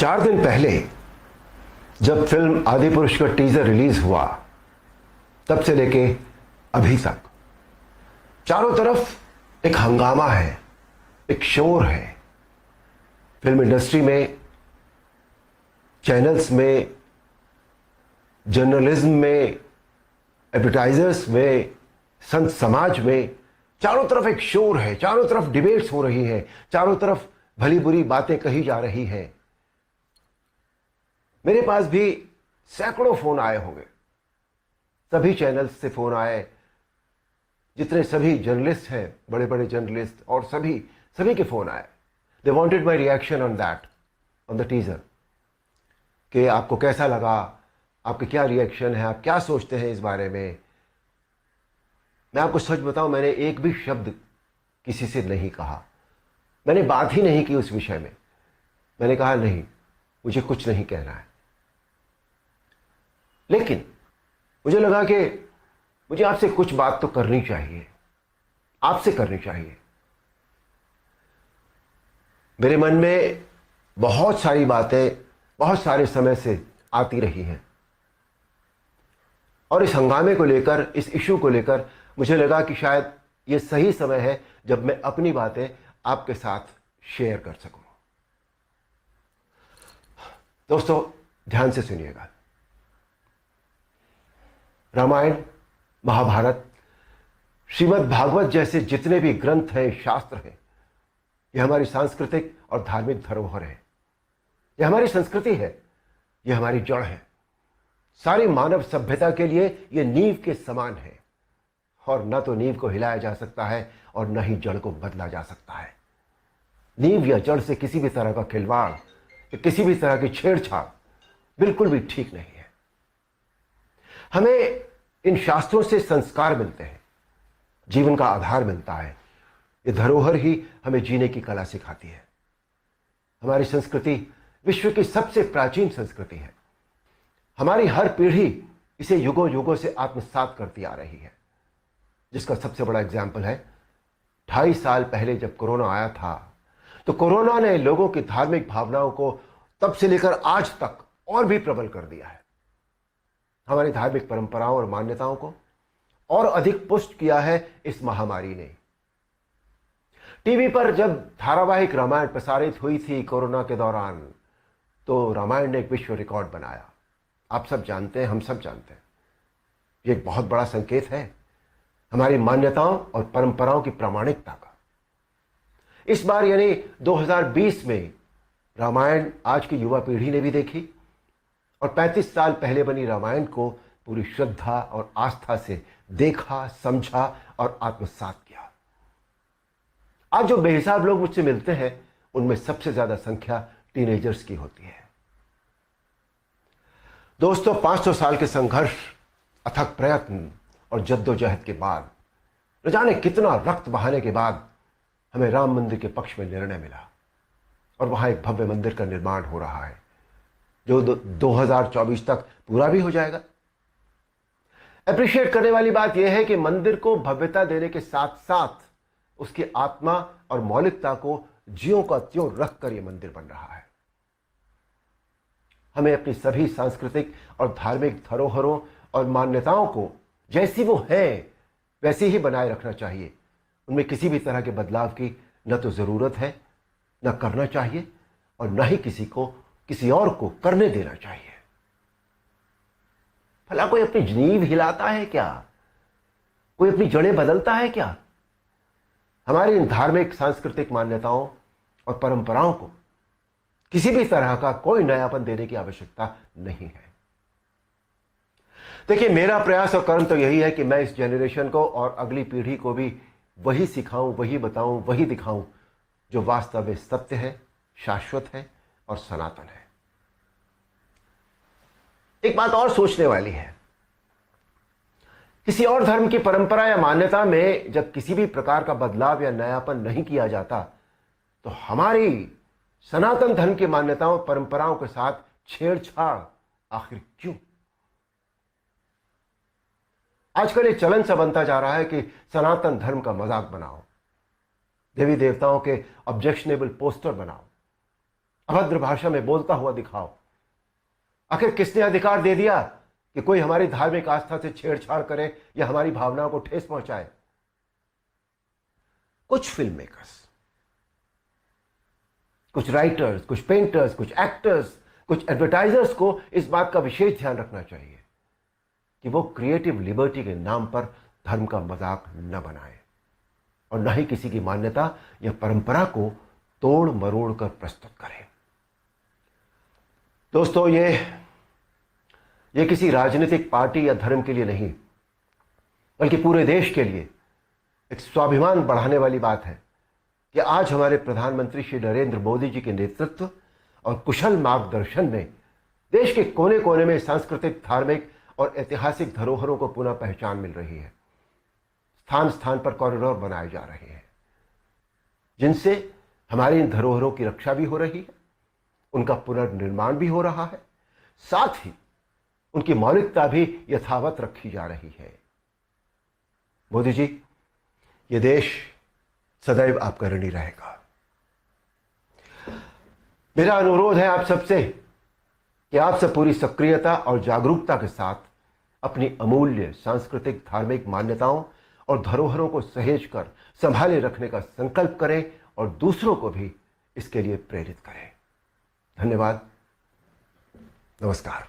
4 दिन पहले जब फिल्म आदिपुरुष का टीजर रिलीज हुआ तब से लेके अभी तक चारों तरफ एक हंगामा है, एक शोर है। फिल्म इंडस्ट्री में, चैनल्स में, जर्नलिज्म में, एडवर्टाइजर्स में, संत समाज में चारों तरफ एक शोर है। चारों तरफ डिबेट्स हो रही हैं, चारों तरफ भली बुरी बातें कही जा रही हैं। मेरे पास भी सैकड़ों फोन आए होंगे, सभी चैनल्स से फोन आए, जितने सभी जर्नलिस्ट हैं, बड़े बड़े जर्नलिस्ट, और सभी के फोन आए। They wanted my reaction on that, on the teaser, कि आपको कैसा लगा, आपके क्या रिएक्शन है, आप क्या सोचते हैं इस बारे में। मैं आपको सच बताऊं, मैंने एक भी शब्द किसी से नहीं कहा, मैंने बात ही नहीं की उस विषय में। मैंने कहा नहीं, मुझे कुछ नहीं कहना है। लेकिन मुझे लगा कि मुझे आपसे कुछ बात तो करनी चाहिए, आपसे करनी चाहिए। मेरे मन में बहुत सारी बातें बहुत सारे समय से आती रही हैं, और इस हंगामे को लेकर, इस इशू को लेकर मुझे लगा कि शायद यह सही समय है जब मैं अपनी बातें आपके साथ शेयर कर सकूं। दोस्तों, ध्यान से सुनिएगा। रामायण, महाभारत, श्रीमद् भागवत जैसे जितने भी ग्रंथ हैं, शास्त्र हैं, यह हमारी सांस्कृतिक और धार्मिक धरोहर है। यह हमारी संस्कृति है, यह हमारी जड़ है। सारी मानव सभ्यता के लिए यह नींव के समान है, और न तो नींव को हिलाया जा सकता है और न ही जड़ को बदला जा सकता है। नींव या जड़ से किसी भी तरह का खिलवाड़, किसी भी तरह की छेड़छाड़ बिल्कुल भी ठीक नहीं है। हमें इन शास्त्रों से संस्कार मिलते हैं, जीवन का आधार मिलता है। ये धरोहर ही हमें जीने की कला सिखाती है। हमारी संस्कृति विश्व की सबसे प्राचीन संस्कृति है। हमारी हर पीढ़ी इसे युगों युगों से आत्मसात करती आ रही है, जिसका सबसे बड़ा एग्जाम्पल है 2.5 साल पहले जब कोरोना आया था, तो कोरोना ने लोगों की धार्मिक भावनाओं को तब से लेकर आज तक और भी प्रबल कर दिया है। हमारी धार्मिक परंपराओं और मान्यताओं को और अधिक पुष्ट किया है इस महामारी ने। टीवी पर जब धारावाहिक रामायण प्रसारित हुई थी कोरोना के दौरान, तो रामायण ने एक विश्व रिकॉर्ड बनाया। आप सब जानते हैं, हम सब जानते हैं, ये एक बहुत बड़ा संकेत है हमारी मान्यताओं और परंपराओं की प्रामाणिकता का। इस बार यानी 2020 में रामायण आज की युवा पीढ़ी ने भी देखी, और 35 साल पहले बनी रामायण को पूरी श्रद्धा और आस्था से देखा, समझा और आत्मसात किया। आज जो बेहिसाब लोग मुझसे मिलते हैं, उनमें सबसे ज्यादा संख्या टीनेजर्स की होती है। दोस्तों, 500 साल के संघर्ष, अथक प्रयत्न और जद्दोजहद के बाद, न जाने कितना रक्त बहाने के बाद हमें राम मंदिर के पक्ष में निर्णय मिला, और वहां एक भव्य मंदिर का निर्माण हो रहा है, जो 2024 तक पूरा भी हो जाएगा। अप्रिशिएट करने वाली बात यह है कि मंदिर को भव्यता देने के साथ साथ उसकी आत्मा और मौलिकता को ज्यों का त्यों रखकर यह मंदिर बन रहा है। हमें अपनी सभी सांस्कृतिक और धार्मिक धरोहरों और मान्यताओं को जैसी वो है वैसी ही बनाए रखना चाहिए। उनमें किसी भी तरह के बदलाव की न तो जरूरत है, न करना चाहिए, और न ही किसी और को करने देना चाहिए। भला कोई अपनी नींव हिलाता है क्या? कोई अपनी जड़ें बदलता है क्या? हमारी इन धार्मिक सांस्कृतिक मान्यताओं और परंपराओं को किसी भी तरह का कोई नयापन देने की आवश्यकता नहीं है। देखिए, मेरा प्रयास और कर्म तो यही है कि मैं इस जनरेशन को और अगली पीढ़ी को भी वही सिखाऊं, वही बताऊं, वही दिखाऊं जो वास्तव में सत्य है, शाश्वत है और सनातन है। एक बात और सोचने वाली है, किसी और धर्म की परंपरा या मान्यता में जब किसी भी प्रकार का बदलाव या नयापन नहीं किया जाता, तो हमारी सनातन धर्म की मान्यताओं परंपराओं के साथ छेड़छाड़ आखिर क्यों? आजकल ये चलन सा बनता जा रहा है कि सनातन धर्म का मजाक बनाओ, देवी देवताओं के ऑब्जेक्शनेबल पोस्टर बनाओ, अभद्र भाषा में बोलता हुआ दिखाओ। आखिर किसने अधिकार दे दिया कि कोई हमारी धार्मिक आस्था से छेड़छाड़ करे या हमारी भावनाओं को ठेस पहुंचाए? कुछ फिल्म मेकर्स, कुछ राइटर्स, कुछ पेंटर्स, कुछ एक्टर्स, कुछ एडवर्टाइजर्स को इस बात का विशेष ध्यान रखना चाहिए कि वो क्रिएटिव लिबर्टी के नाम पर धर्म का मजाक न बनाए और न ही किसी की मान्यता या परंपरा को तोड़ मरोड़ कर प्रस्तुत करें। दोस्तों, ये किसी राजनीतिक पार्टी या धर्म के लिए नहीं, बल्कि पूरे देश के लिए एक स्वाभिमान बढ़ाने वाली बात है कि आज हमारे प्रधानमंत्री श्री नरेंद्र मोदी जी के नेतृत्व और कुशल मार्गदर्शन में देश के कोने कोने में सांस्कृतिक, धार्मिक और ऐतिहासिक धरोहरों को पुनः पहचान मिल रही है। स्थान स्थान पर कॉरिडोर बनाए जा रहे हैं जिनसे हमारी इन धरोहरों की रक्षा भी हो रही है, उनका पुनर्निर्माण भी हो रहा है, साथ ही उनकी मौलिकता भी यथावत रखी जा रही है। मोदी जी, ये देश सदैव आपका ऋणी रहेगा। मेरा अनुरोध है आप सबसे कि आप सब पूरी सक्रियता और जागरूकता के साथ अपनी अमूल्य सांस्कृतिक, धार्मिक मान्यताओं और धरोहरों को सहेज कर संभाले रखने का संकल्प करें और दूसरों को भी इसके लिए प्रेरित करें। धन्यवाद। नमस्कार।